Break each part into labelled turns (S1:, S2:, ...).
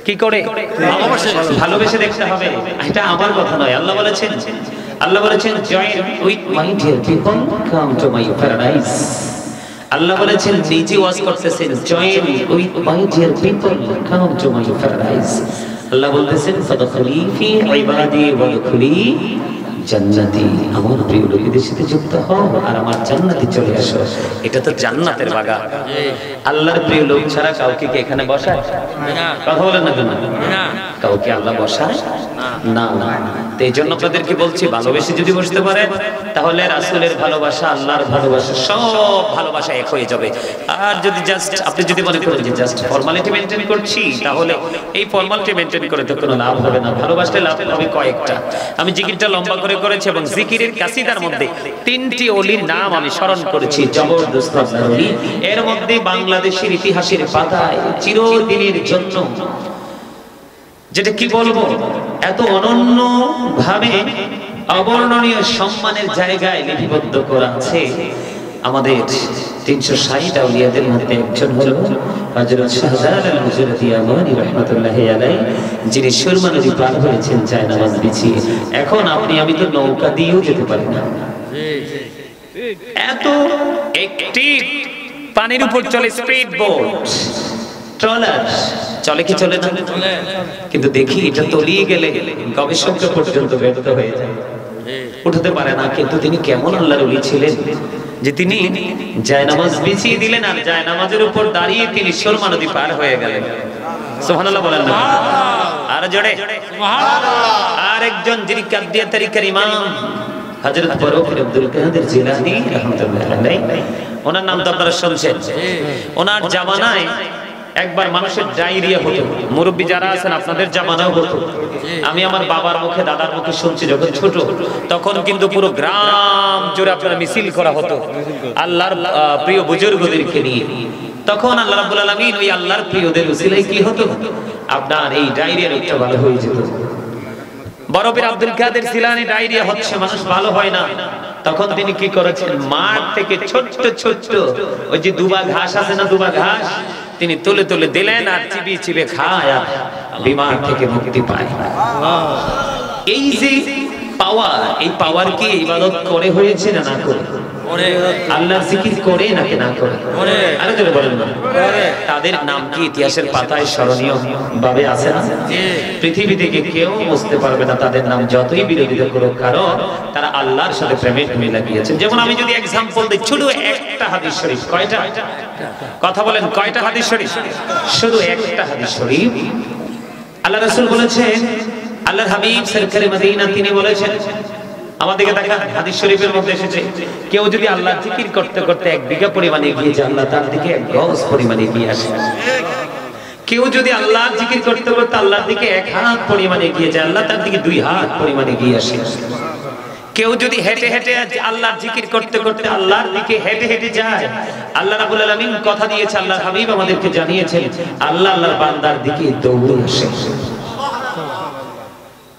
S1: কি করে? ভালোবেসে দেখতে হবে। এটা আমার কথা নয়, আল্লাহ বলেছেন, আল্লাহ বলেছেন join with my dear people come to my paradise. আল্লাহ বলেছেন নিজে ওয়াজ করতেছেন join with my dear people come to my paradise. আল্লাহ বলতেছেন ফাদখুলি ফি ইবাদি ওয়াদখুলি জান্নাতি, আমার প্রিয় লোকেদের সাথে যুক্ত হও আর আমার জান্নাতে চলে আসো। এটা তো জান্নাতের বাগান। আল্লাহর প্রিয় লোক ছাড়া কাউকে কি এখানে বসায়? কথা বলেন না কেন? কাউকে আল্লাহ বসায় না। তো এই জন্য আপনাদেরকে বলছি, ভালোবেসে যদি বসতে পারেন তাহলে রাসূলের ভালোবাসা, আল্লাহর ভালোবাসা, সব ভালোবাসা এক হয়ে যাবে। আর যদি জাস্ট আপনি যদি মনে করেন যে জাস্ট ফর্মালিটি মেইনটেইন করছি, তাহলে এই ফর্মালিটি মেইনটেইন করে তো কোনো লাভ হবে না। ভালোবাসলে লাভ হবে কয়েকটা। আমি জিকিরটা লম্বা করে করেছি এবং জিকিরের কাসিদার মধ্যে 3টি ওলির নাম আমি স্মরণ করেছি, জবরদস্ত ওলি। এর মধ্যে বাংলাদেশের ইতিহাসের পাতায় চিরদিনের জন্য যেটা কি বলবো, এত অনন্য ভাবে অবর্ণনীয় সম্মানের জায়গায় লিপিবদ্ধ করা আছে। আমাদের 360 আউলিয়াদের মধ্যে একজন হলো হযরত শাহজালাল হুজুরতি আমানি রাহমাতুল্লাহি আলাইহি, যিনি সুরমা নদী পার হয়েছেন জায়নামাজ বিছিয়ে। এখন আপনি আমি তো নৌকা দিয়েও যেতে পারি না, এত একটি পানির উপর চলে স্পিড বোট, ট্রলার চলে কি চলে না? কিন্তু দেখি এটা তলিয়ে গেলে গবেষকরা পর্যন্ত ব্যর্থ হয়ে যায়, উঠতে পারে না। কিন্তু তিনি কেমন আল্লাহর ওলি ছিলেন যে তিনি জায়নামাজ বিছিয়ে দিলেন আর জায়নামাজের উপর দাঁড়িয়ে তিনি সুরমা নদী পার হয়ে গেলেন। সুবহানাল্লাহ বলেন না? আর জোরে সুবহানাল্লাহ। আর একজন যিনি কাদিয়া তরিকার ইমাম হযরত ফারুক আব্দুল কাদের জিলানী রাহমাতুল্লাহ আলাইহি, ওনার নাম তো আপনারা শুনছেন। ওনার জামানায় একবার মানুষের ডায়রিয়া হতো, মুরব্বী যারা আছেন আপনাদের জামানাও হতো। আমি আমার বাবার মুখে দাদার মুখে শুনছি যখন ছোট, তখন কিন্তু পুরো গ্রাম জুড়ে আপনারা মিছিল করা হতো আল্লাহর প্রিয় বুজুর্গদেরকে নিয়ে। তখন আল্লাহ রাব্বুল আলামিন ওই আল্লাহর প্রিয়দের উসিলায় কি হতো, আপনার এই ডায়রিয়া রোগটা ভালো হয়ে যেত। বরফের আব্দুল কাদের জিলানী ডায়রিয়া হচ্ছে, মানুষ ভালো হয় না। তখন তিনি কি করেছেন, মাঠ থেকে ছোট্ট ছোট্ট ওই যে দুবা ঘাস আছে না, দুবা ঘাস তিনি তুলে তুলে দিলেন আর চিবিয়ে চিবিয়ে খায় আর বিমার থেকে মুক্তি পায়। এই যে পাওয়ার, এই পাওয়ার কি ইবাদত করে হয়েছে না না করে? আল্লাহর জিকির করে নাকি না করে? আরে জোরে বলেন না। তাদের নাম কি ইতিহাসের পাতায় স্মরণীয় ভাবে আছে না? পৃথিবী থেকে কেউ বুঝতে পারবে না তাদের নাম যতই বিরোধিতা করুক, কারণ তারা আল্লাহর সাথে প্রেমের মিল লাগিয়েছেন। যেমন আমি যদি एग्जांपल দিই, শুধু একটা হাদিস শরীফ, কয়টা কথা বলেন, কয়টা হাদিস শরীফ? শুধু একটা হাদিস শরীফ। আল্লাহ রাসূল বলেছেন, আল্লাহর হাবিব সরকারে মদিনা তিনি বলেছেন, আমাদেরকে দেখা হাদিস শরীফের মধ্যে এসেছে, কেউ যদি আল্লাহর জিকির করতে করতে 1 বিঘা পরিমাণে এগিয়ে যায়, আল্লাহ তার দিকে 1 গজ পরিমাণে এগিয়ে আসে। কেউ যদি আল্লাহর জিকির করতে করতে আল্লাহর দিকে 1 হাত পরিমাণে এগিয়ে যায়, আল্লাহ তার দিকে 2 হাত পরিমাণে এগিয়ে আসে। কেউ যদি হেঁটে হেঁটে আল্লাহর জিকির করতে করতে আল্লাহর দিকে হেঁটে হেঁটে যায়, আল্লাহ রাব্বুল আলামিন কথা দিয়েছে, আল্লাহর হাবিব আমাদেরকে জানিয়েছেন, আল্লাহ আল্লাহর বান্দার দিকে দৌড়ে আসে।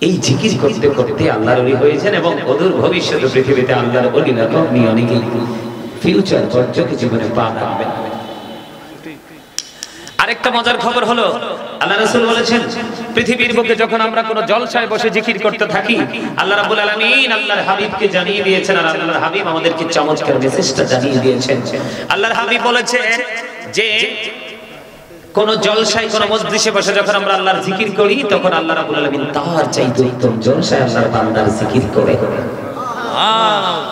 S1: এই জিকির করতে করতে আল্লাহর ওলি হয়েছেন এবং অদূর ভবিষ্যতে পৃথিবীতে আল্লাহর ওলিরা নিয়ে অনেকেই ফিউচার পর্যন্ত জীবনে পা রাখবেন। আরেকটা মজার খবর হলো, আল্লাহ রাসূল বলেছেন, পৃথিবীর বুকে যখন আমরা কোনো জলসায় বসে জিকির করতে থাকি, আল্লাহ রাব্বুল আলামিন আল্লাহর হাবিবকে জানিয়ে দিয়েছেন আর আল্লাহর হাবিব আমাদেরকে চমৎকার মেসেজটা জানিয়ে দিয়েছেন। আল্লাহর হাবিব বলেছে যে কোন জলসায় কোন মজলিসে বসে যখন আমরা আল্লাহর জিকির করি, তখন আল্লাহ রাব্বুল আলামিন তার চাইতে উত্তম জলসায় আল্লাহর বান্দার জিকির করে।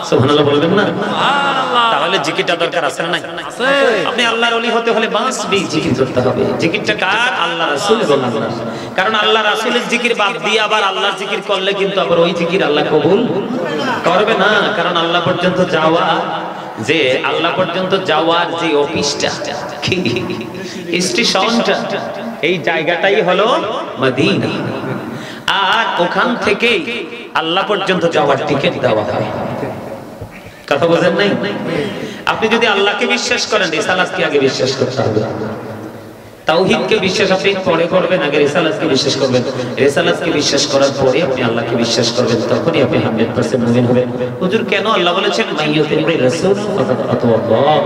S1: সুবহানাল্লাহ বলবেন না? সুবহানাল্লাহ। তাহলে জিকিরটা দরকার আছে না নাই? আছে। আপনি আল্লাহর ওলি হতে হলে মাসবি জিকির করতে হবে। জিকিরটা কার? আল্লাহ রাসূল এবং আল্লাহ। কারণ আল্লাহ রাসূলের জিকির বাদ দিয়ে আবার আল্লাহর জিকির করলে কিন্তু আবার ওই জিকির আল্লাহ কবুল করবে না। কারণ আল্লাহ পর্যন্ত যাওয়া, যে আল্লাহ পর্যন্ত যাওয়ার যে অফিসটা, স্টেশনটা, এই জায়গাটাই হলো মদিনা। আর ওখান থেকে আল্লাহ পর্যন্ত যাওয়ার টিকিট দেওয়া হয়। কথা বোঝেন নাই? আপনি যদি আল্লাহকে বিশ্বাস করেন, রিসালাতকে আগে বিশ্বাস করতে হবে। তাওহীদকে বিশ্বাস আপনি পরে করবেন, আগে রিসালাতকে বিশ্বাস করবেন। রিসালাতকে বিশ্বাস করার পরে আপনি আল্লাহকে বিশ্বাস করবেন, তখনই আপনি 100% মুমিন হবেন। হুজুর কেন আল্লাহ বলেছেন মাইয়ুতির রাসূল ফাকাদ আতাল্লাহ?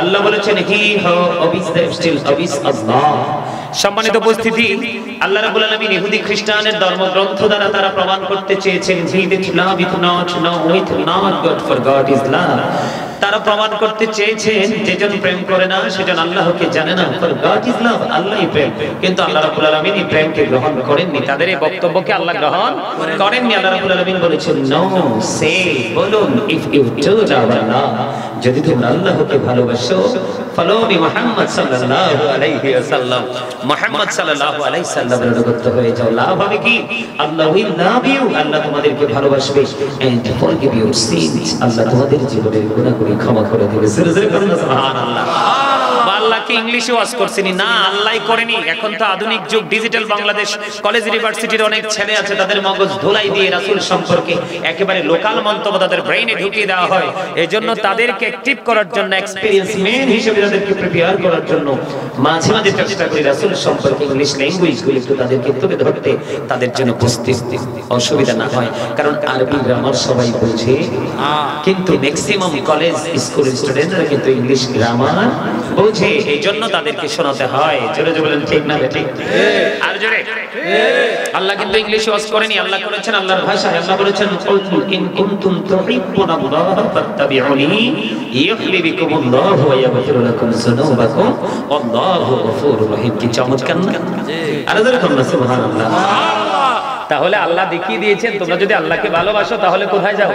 S1: আল্লাহ বলেছেন হি হু অবিস দ্য স্টিল অবিস আল্লাহ। সম্মানিত উপস্থিতি, আল্লাহ রাব্বুল আলামিন ইহুদি খ্রিস্টানের ধর্মগ্রন্থ দ্বারা তারা প্রমাণ করতে চেয়েছেন love is not no with not God for God is love। তারা প্রমাণ করতে চেয়েছেন যেজন প্রেম করে না সেজন আল্লাহকে জানে না, for God is love, আল্লাহই প্রেম। কিন্তু আল্লাহ রাব্বুল আলামিন এই প্রেমকে গ্রহণ করেননি, তাদের এই বক্তব্যকে আল্লাহ গ্রহণ করেননি। আল্লাহ রাব্বুল আলামিন বলেছেন নো সে, বলুন ইফ ইউ ডু লাভ আল্লাহ, যদি তোমরা আল্লাহকে ভালোবাসো, ফলো মি মুহাম্মদ সাল্লাল্লাহু আলাইহি ওয়াসাল্লাম, মুহাম্মদ সাল্লাল্লাহু আলাইহি সাল্লামের অনুগত হয়ে যাও। লাভ হবে কি? আল্লাহ উইল লাভ ইউ, আল্লাহ তোমাদেরকে ভালোবাসবে, এন্ড ফরগিভ ইউর সিনস, আল্লাহ তোমাদের জীবনের গুনাহগুলো ক্ষমা করে দেবে। জোরে জোরে বলুন সুবহানাল্লাহ। আল্লাহকে ইংলিশে ওয়াজ করছিনি না, আল্লাহই করেনি। এখন তো আধুনিক যুগ, ডিজিটাল বাংলাদেশ, কলেজ ইউনিভার্সিটির অনেক ছেলে আছে, তাদের মগজ ধুলাই দিয়ে রাসূল সম্পর্কে একেবারে লোকাল মন্তব্য তাদের ব্রেইনে ঢুকিয়ে দেওয়া হয়। এজন্য তাদেরকে অ্যাক্টিভ করার জন্য, এক্সপেরিয়েন্স ম্যান হিসেবে তাদেরকে প্রিপেয়ার করার জন্য মাঝে মাঝে চেষ্টা করি রাসূল সম্পর্কে ইংলিশ ল্যাঙ্গুয়েজগুলো একটু তাদেরকে তুলে ধরতে, তাদের জন্য উপস্থিত অসুবিধা না হয়। কারণ আরবি গ্রামার সবাই বোঝে, কিন্তু ম্যাক্সিমাম কলেজ স্কুল স্টুডেন্টরা কিন্তু ইংলিশ গ্রামার বোঝে, এই জন্য তাদেরকে শোনাতে হয়। জোরে জোরে বলেন ঠিক না ঠিক? আর জোরে। আল্লাহ কিন্তু ইংলিশে ওয়াজ করেনি, আল্লাহ করেছেন আল্লাহর ভাষায়। আল্লাহ বলেছেন কুল ইন কুনতুম তুহিব্বুনাল্লাহ ফাত্তাবিউনি ইউহিব্বুকুমুল্লাহু ওয়া ইয়াগফির লাকুম যুনুবাকুম ওয়াল্লাহু গফুরুর রহিম। কি চমৎকার না? আর জোরে বলুন সুবহানাল্লাহ। তাহলে আল্লাহ দেখিয়ে দিয়েছেন তোমরা যদি আল্লাহকে ভালোবাসো তাহলে কোথায় যাও?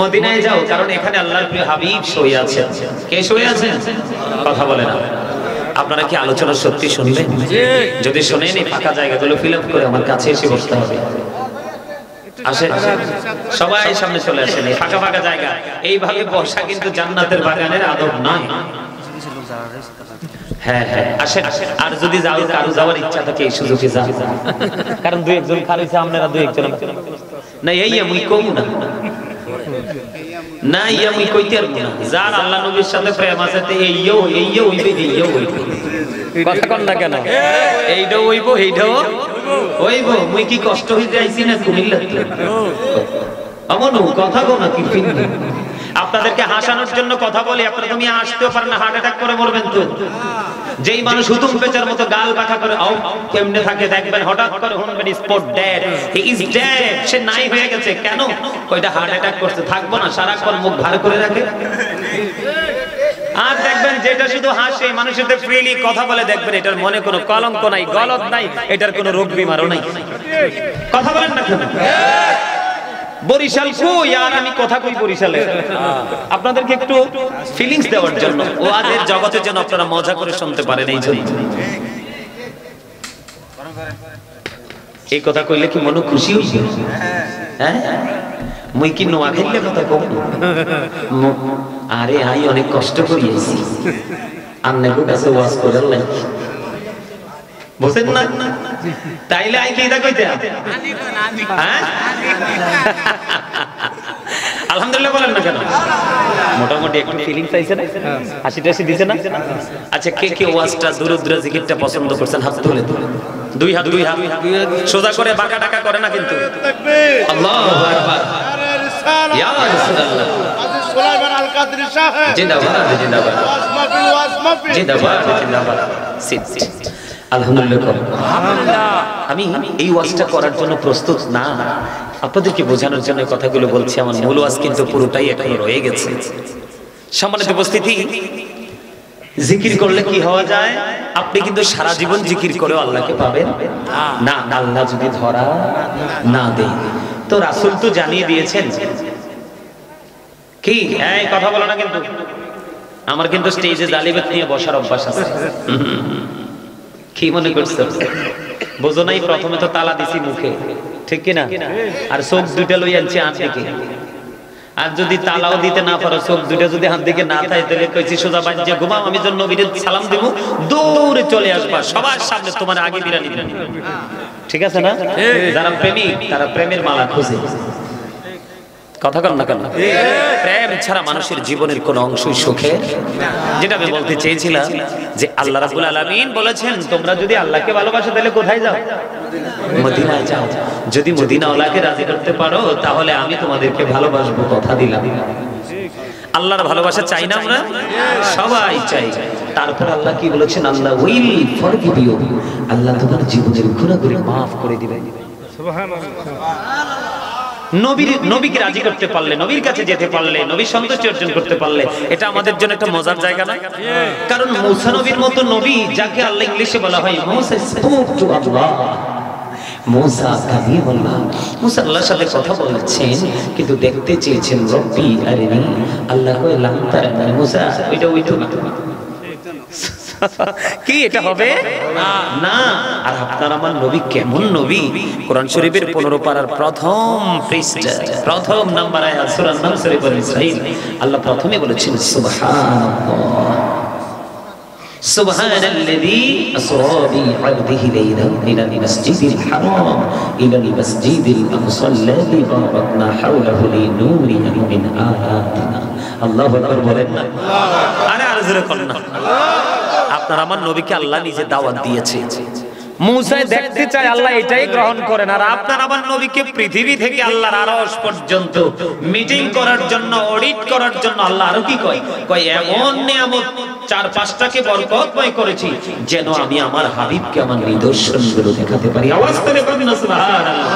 S1: মদিনায় যাও, কারণ এখানে আল্লাহর প্রিয় হাবিব শুয়ে আছেন। কে শুয়ে আছেন? কথা বলে না। আপনারা কি আলোচনা সত্যি শুনবেন? যদি শোনেন এই ফাঁকা জায়গাগুলো ফিল আপ করে আমার কাছে এসে বসতে হবে। আসেন সবাই সামনে চলে আসেন, এই ফাঁকা ফাঁকা জায়গা। এইভাবে বসা কিন্তু জান্নাতের বাগানের আদব নয়। হ্যাঁ হ্যাঁ আসেন। আর যদি যাও, কারো যাওয়ার ইচ্ছা থাকে এই সুযোগে যান, কারণ দুই একজন খারিছে, আপনারা দুই একজন না, এই আমি কম না না, আমি কইতে পারবো না। যার আল্লাহ নবীর সাথে প্রেম আছে এইও হইবে, এইও হইবে। কথা কন না কেন? এইটাও হইব, এইটাও হইব। মুই কি কষ্ট হইতে আইছি না কুমিল্লাতে? আমন কথা কো না কি ফিরনি। আপনাদেরকে হাসানোর জন্য কথা বলি, আপনারা তুমি আসতেও পারেন না, হার্ট অ্যাটাক করে মরবেন তো। যেই মানুষ হুতুম পেঁচার মতো গাল বাঁকা করে কেমনে থাকে দেখবেন, হঠাৎ করে শুনবেন spot dead, he is dead, সে নাই হয়ে গেছে। কেন? কয়টা হার্ট অ্যাটাক করতে থাকবো না, সারাক্ষণ মুখ ভার করে রাখে। আর দেখবেন যেটা শুধু হাসে, মানুষের সাথে ফ্রিলি কথা বলে, দেখবেন এটার মনে কোনো কলঙ্ক নাই, গলদ নাই, এটার কোনো রোগ বিমারও নাই। কথা বলেন না কেন? বরিশাল কই? আর আমি কথা কই বরিশালে, আপনাদেরকে একটু ফিলিংস দেওয়ার জন্য, ওয়াজের জগতের জন্য আপনারা মজা করে শুনতে পারেন। এই জন্য এই কথা কইলে কি মনে খুশি হইছে? হ্যাঁ, মুই কি নোয়া খাইলে কথা কম? আরে আই অনেক কষ্ট করিয়েছি, আপনাদের কাছে ওয়াজ করার লাগে, বুঝেন না? তাইলে আই কি এটা কইতে? হ্যাঁ আলহামদুলিল্লাহ বলেন না কেন? মোটামুটি একটু ফিলিংস আইছে না? হাসি টাসি দিছে না? আচ্ছা, কে কে ওয়াজটা দুরুদ জিকিরটা পছন্দ করছেন? হাত তুলে দুই হাত সোজা করে বাঁকা টাকা করে না কিন্তু। আল্লাহু আকবার, ইয়া রাসূলুল্লাহ, আজিজ সুলাইমান আল কাদরি সাহেব জিন্দাবাদ, জিন্দাবাদ, জিন্দাবাদ, জিন্দাবাদ। আলহামদুলিল্লাহ। আমি এই ওয়াজটা করার জন্য প্রস্তুত না, আপনাদেরকে বোঝানোর জন্য কথাগুলো বলছি। আমার মূল ওয়াজ কিন্তু পুরোটাই এখনো রয়ে গেছে। সম্মানিত উপস্থিতি, জিকির করলে কি হওয়া যায়? আপনি কিন্তু সারা জীবন জিকির করেও আল্লাহকে পাবেন না, আল্লাহ যদি ধরা না দেয়। তো রাসূল তো জানিয়ে দিয়েছেন কি, এই কথা বলো না কিন্তু। আমার কিন্তু স্টেজে জালিবাত নিয়ে বসার অভ্যাস আছে। কি মনে করছো? বোঝো নাই? প্রথমে তো তালা দিছি মুখে, ঠিক কিনা? আর চোখ দুইটা লই আনছি হাত দিকে। আর যদি তালাও দিতে না পারো, চোখ দুইটা যদি হাত দিকে না থাকে, তাহলে কইছি সোজা বাজ্যে ঘুমাও, আমি যখন নবীর সালাম দিব দৌড়ে চলে আসবা, সবার সামনে তোমার আগে বিরানি। ঠিক আছে না? যারা প্রেমিক তারা প্রেমের মালা খুঁজে। কথা কন না কেন? প্রেম ছাড়া মানুষের জীবনের কোন অংশই সুখে। যেটা আমি বলতে চেয়েছিলাম যে আল্লাহ রাব্বুল আলামিন বলেছেন তোমরা যদি আল্লাহকে ভালোবাসো তাহলে কোথায় যাও? মদিনায় যাও। যদি মদিনাওয়ালাকে রাজি করতে পারো তাহলে আমি তোমাদেরকে ভালোবাসবো, কথা দিলাম। আল্লাহর ভালোবাসা চাই না আমরা? সবাই চাই। তারপর আল্লাহ কি বলেছেন? আল্লাহ উইল ফরগিভ ইউ, আল্লাহ তোমার জীবনের গুনাহগুলো maaf করে দিবেন। নবীকে রাজি করতে পারলে, নবীর কাছে যেতে পারলে, নবীর সন্তুষ্টি অর্জন করতে পারলে, এটা আমাদের জন্য একটা মজার জায়গা না? কারণ মূসা নবীর মতো নবী, যাকে আল্লাহ ইংলিশে বলা হয় মূসা স্পোক টু আল্লাহ, মূসা কালিমুল্লাহ, মূসা আল্লাহর সাথে কথা বলেছেন, কিন্তু দেখতে চেয়েছেন রব্বি আরিনি, আল্লাহ কয় লাম তারানি, মূসা ওইটা না, কি এটা হবে না। আর আপনার আমার নবী কেমন নবী? কোরআন শরীফের 15 পারার প্রথম পৃষ্ঠা, প্রথম নাম্বার আয়াত, সূরা নাম শরীফ ইসরাঈল, আল্লাহ প্রথমে বলেছেন সুবহানাল্লাহ, সুবহানাল্লাযী আসরা বি'আবদিহি লাইলান মিনাল মাসজিদিল হারাম ইলাল মাসজিদিল আকসা আল্লাযী বারাকনা হাওলাহু লিনুরিহি মিন আয়াতিনা। আল্লাহু আকবার বলেন না? আরে আর জোরে করেন না। আপনার আমার নবীকে আল্লাহ নিজে দাওয়াত দিয়েছে। মূসা দেখতে চায়, আল্লাহ এটাই গ্রহণ করেন। আর আপনার আমার নবীকে পৃথিবী থেকে আল্লাহর আরশ পর্যন্ত মিটিং করার জন্য, অডিট করার জন্য আল্লাহ আরো কি কয় এমন নিয়ামত 4-5টাকে বরকতময় করেছি যেন আমি আমার হাবিবকে আমার নিদর্শনগুলো দেখাতে পারি। আওয়াজ করে বলুন না সুবহানাল্লাহ।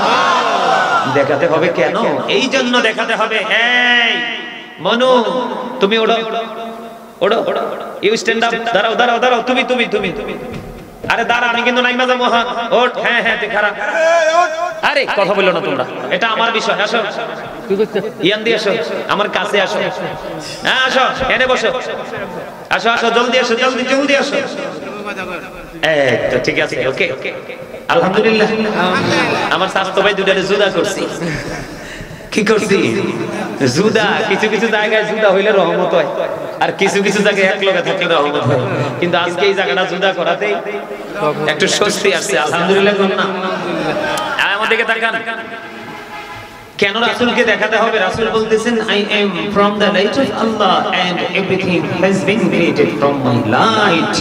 S1: দেখাতে হবে কেন? এই জন্য দেখাতে হবে, এই মনু তুমি ওড়ো ওড়ো, ইউ স্ট্যান্ড আপ, দাঁড়াও দাঁড়াও দাঁড়াও, তুমি তুমি তুমি তুমি, আরে দাঁড়া, আমি কিন্তু নাইমা যাবো, হ্যাঁ ওঠ, হ্যাঁ হ্যাঁ তুই খারাপ, আরে কথা বললো না তোমরা, এটা আমার বিষয়, আসো ইয়ান দিয়ে আসো, আমার কাছে আসো, হ্যাঁ আসো, এনে বসো, আসো আসো, জলদি আসো, জলদি জলদি আসো, এই তো ঠিক আছে, ওকে আলহামদুলিল্লাহ। আমার স্বাস্থ্য ভাই দুটারে জুদা করছি, কি করছি জুদা, কিছু কিছু জায়গায় জুদা হইলে রহমত হয়, আর কিছু কিছু জায়গায় এক লগে থাকলে রহমত হয়, কিন্তু আজকে এই জায়গাটা জুদা করাতেই একটু স্বস্তি আসছে, আলহামদুলিল্লাহ। কোন না আমার দিকে তাকান, কেন রাসূলকে দেখাতে হবে? রাসূল বলতেছেন I am from the light of Allah and everything has been created from my light।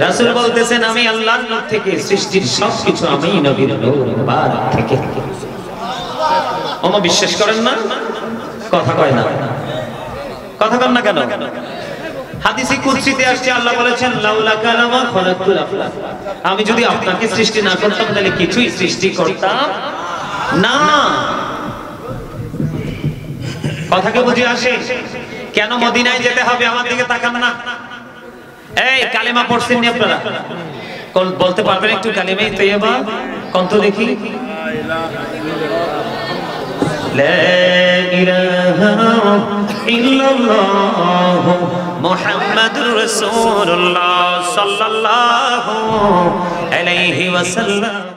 S1: রাসূল বলতেছেন আমি আল্লাহর নূর থেকে, সৃষ্টির সবকিছু আমি নবীর নূর মুবারক থেকে। ওমা বিশ্বাস করেন না? কথা কয় না, কথা কন না কেন? হাদিসে কুদসিতে আসছে, আল্লাহ বলেছেন লাউলা কালামা খলাকুল আফলাক, আমি যদি আপনাকে সৃষ্টি না করতাম তাহলে কিছুই সৃষ্টি করতাম না। কথাকে বুঝে আসে? কেন মদিনায় যেতে হবে? আমার দিকে তাকান না। এই কালেমা পড়ছেন নি আপনারা? কোন বলতে পারবেন একটু কালেমায়ে তৈয়বা? কোন তো দেখি। لا إله إلا الله محمد رسول الله صلى الله عليه وسلم।